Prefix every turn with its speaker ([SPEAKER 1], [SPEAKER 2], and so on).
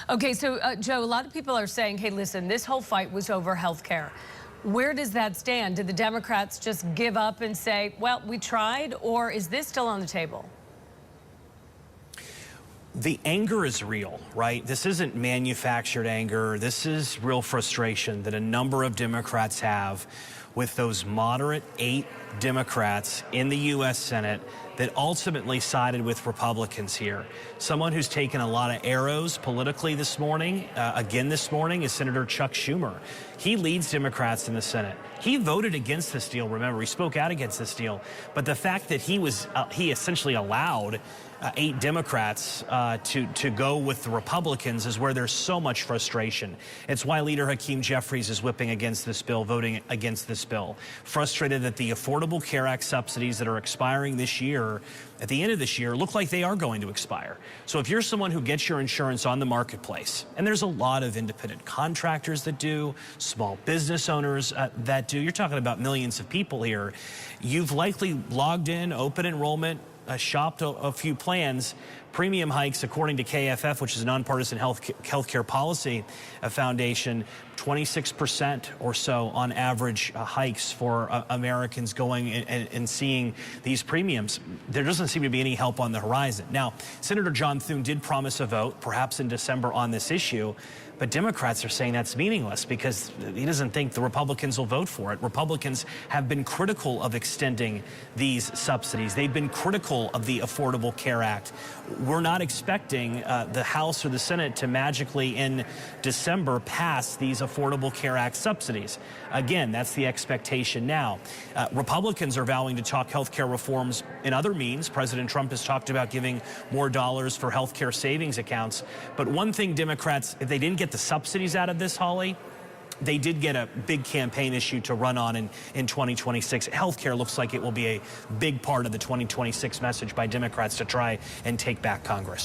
[SPEAKER 1] Okay, so Joe, a lot of people are saying, hey, listen, this whole fight was over health care. Where does that stand? Did the Democrats just give up and say, well, we tried, or is this still on the table?
[SPEAKER 2] The anger is real, right? This isn't manufactured anger. This is real frustration that a number of Democrats have with those moderate 8 Democrats in the U.S. Senate that ultimately sided with Republicans here. Someone who's taken a lot of arrows politically this morning, again this morning, is Senator Chuck Schumer. He leads Democrats in the Senate. He voted against this deal, remember, he spoke out against this deal. But the fact that he essentially allowed 8 Democrats to go with the Republicans is where there's so much frustration. It's why Leader Hakeem Jeffries is whipping against this bill, voting against this bill. Frustrated that the Affordable Care Act subsidies that are expiring this year, at the end of this year, look like they are going to expire. So if you're someone who gets your insurance on the marketplace, and there's a lot of independent contractors that do, small business owners that do, you're talking about millions of people here, you've likely logged in, open enrollment, shopped a few plans. Premium hikes, according to KFF, which is a nonpartisan healthcare policy foundation, 26% or so on average hikes for Americans going and seeing these premiums. There doesn't seem to be any help on the horizon. Now, Senator John Thune did promise a vote, perhaps in December, on this issue, but Democrats are saying that's meaningless because he doesn't think the Republicans will vote for it. Republicans have been critical of extending these subsidies. They've been critical of the Affordable Care Act. We're not expecting the House or the Senate to magically in December pass these Affordable Care Act subsidies. Again, that's the expectation now. Republicans are vowing to talk health care reforms in other means. President Trump has talked about giving more dollars for health care savings accounts. But one thing Democrats, if they didn't get the subsidies out of this, Holly, they did get a big campaign issue to run on in 2026. Healthcare looks like it will be a big part of the 2026 message by Democrats to try and take back Congress.